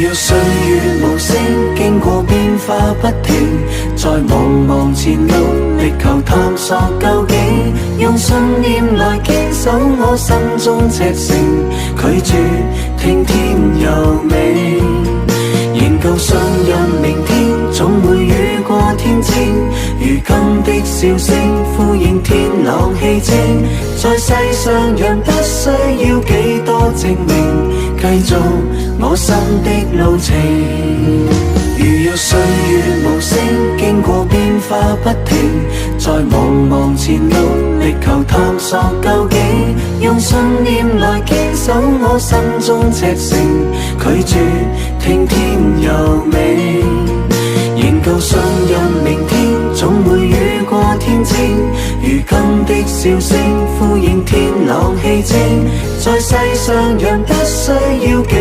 若歲月無聲，經過變化不停，在茫茫前路力求探索究竟，用信念來堅守我心中赤誠，拒絕聽天由命，仍舊信任明天總會雨過天晴，如今的笑聲呼應天朗氣清，在世上人不需要幾多證明，繼續我心的路程。如若歲月無聲，經過變化不停，在茫茫前路力求探索究竟，用信念來堅守我心中赤誠，拒絕聽天由命，仍舊信任明天總會雨過天晴，如今的笑聲呼應天朗氣清，在世上人不需要幾